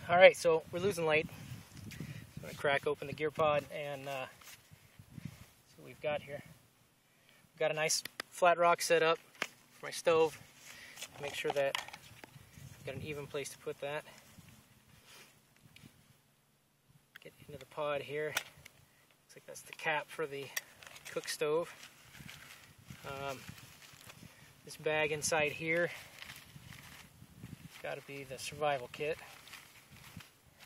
Alright, so we're losing light. I'm going to crack open the gear pod and see what we've got here. We've got a nice flat rock set up for my stove. Make sure that I've got an even place to put that. Get into the pod here. Looks like that's the cap for the cook stove. This bag inside here has got to be the survival kit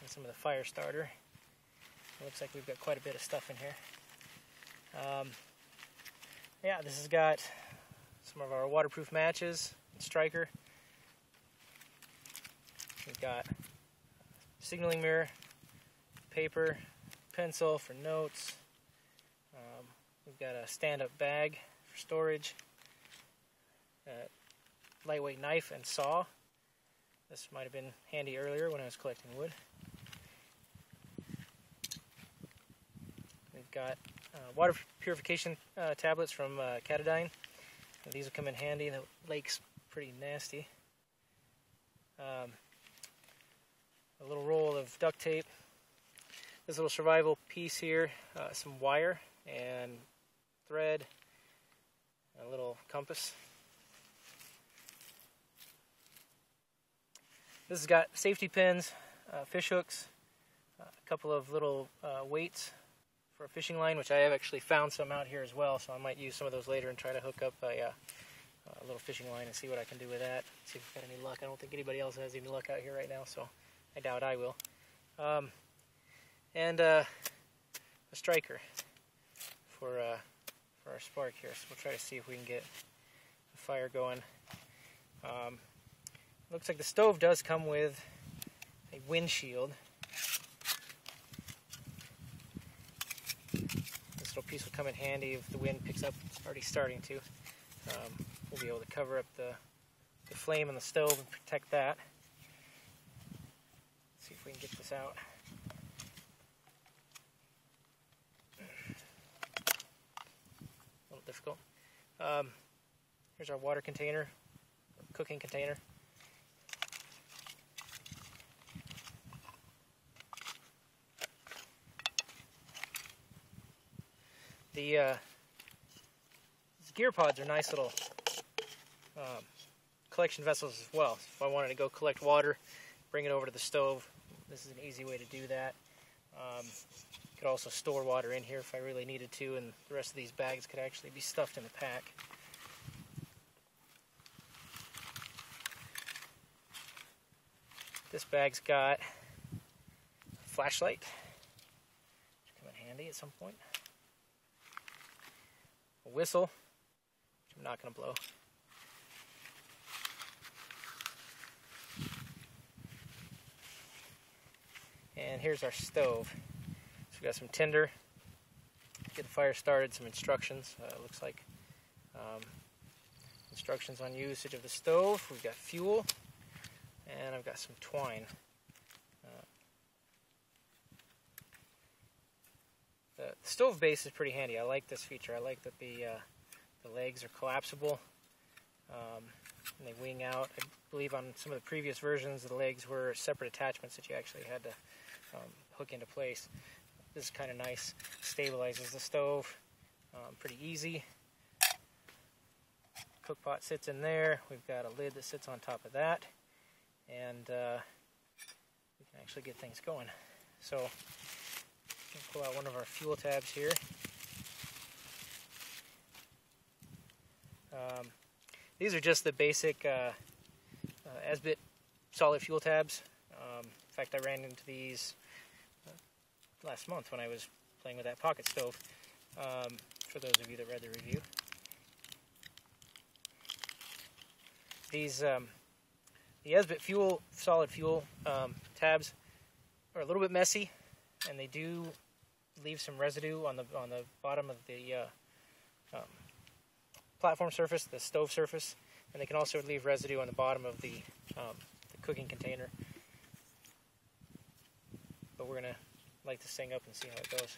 and some of the fire starter. It looks like we've got quite a bit of stuff in here. Yeah, this has got some of our waterproof matches and striker. We've got signaling mirror, paper, pencil for notes. We've got a stand-up bag for storage, lightweight knife and saw. This might have been handy earlier when I was collecting wood. We've got water purification tablets from Catadine. These will come in handy. The lake's pretty nasty. A little roll of duct tape. This little survival piece here, some wire and thread, a little compass. This has got safety pins, fish hooks, a couple of little weights for a fishing line, which I have actually found some out here as well, so I might use some of those later and try to hook up a little fishing line and see what I can do with that. See if we've got any luck. I don't think anybody else has any luck out here right now, so I doubt I will. And a striker for our spark here, so we'll try to see if we can get the fire going. Looks like the stove does come with a windshield. This little piece will come in handy if the wind picks up. It's already starting to. We'll be able to cover up the flame in the stove and protect that. Let's see if we can get this out. A little difficult. Here's our water container, cooking container. These gear pods are nice little collection vessels as well. So if I wanted to go collect water, bring it over to the stove, this is an easy way to do that. Could also store water in here if I really needed to, and the rest of these bags could actually be stuffed in the pack. This bag's got a flashlight, which will come in handy at some point. A whistle, which I'm not going to blow. And here's our stove. So we've got some tinder, get the fire started, some instructions, looks like instructions on usage of the stove. We've got fuel, and I've got some twine. The stove base is pretty handy. I like this feature. I like that the legs are collapsible and they wing out. I believe on some of the previous versions, the legs were separate attachments that you actually had to hook into place. This is kind of nice. Stabilizes the stove. Pretty easy. Cook pot sits in there. We've got a lid that sits on top of that, and we can actually get things going. So we'll pull out one of our fuel tabs here. These are just the basic Esbit solid fuel tabs. In fact, I ran into these last month when I was playing with that pocket stove, for those of you that read the review. These, the Esbit solid fuel tabs are a little bit messy, and they do leave some residue on the bottom of the platform surface, the stove surface, and they can also leave residue on the bottom of the cooking container. But we're going to light this thing up and see how it goes.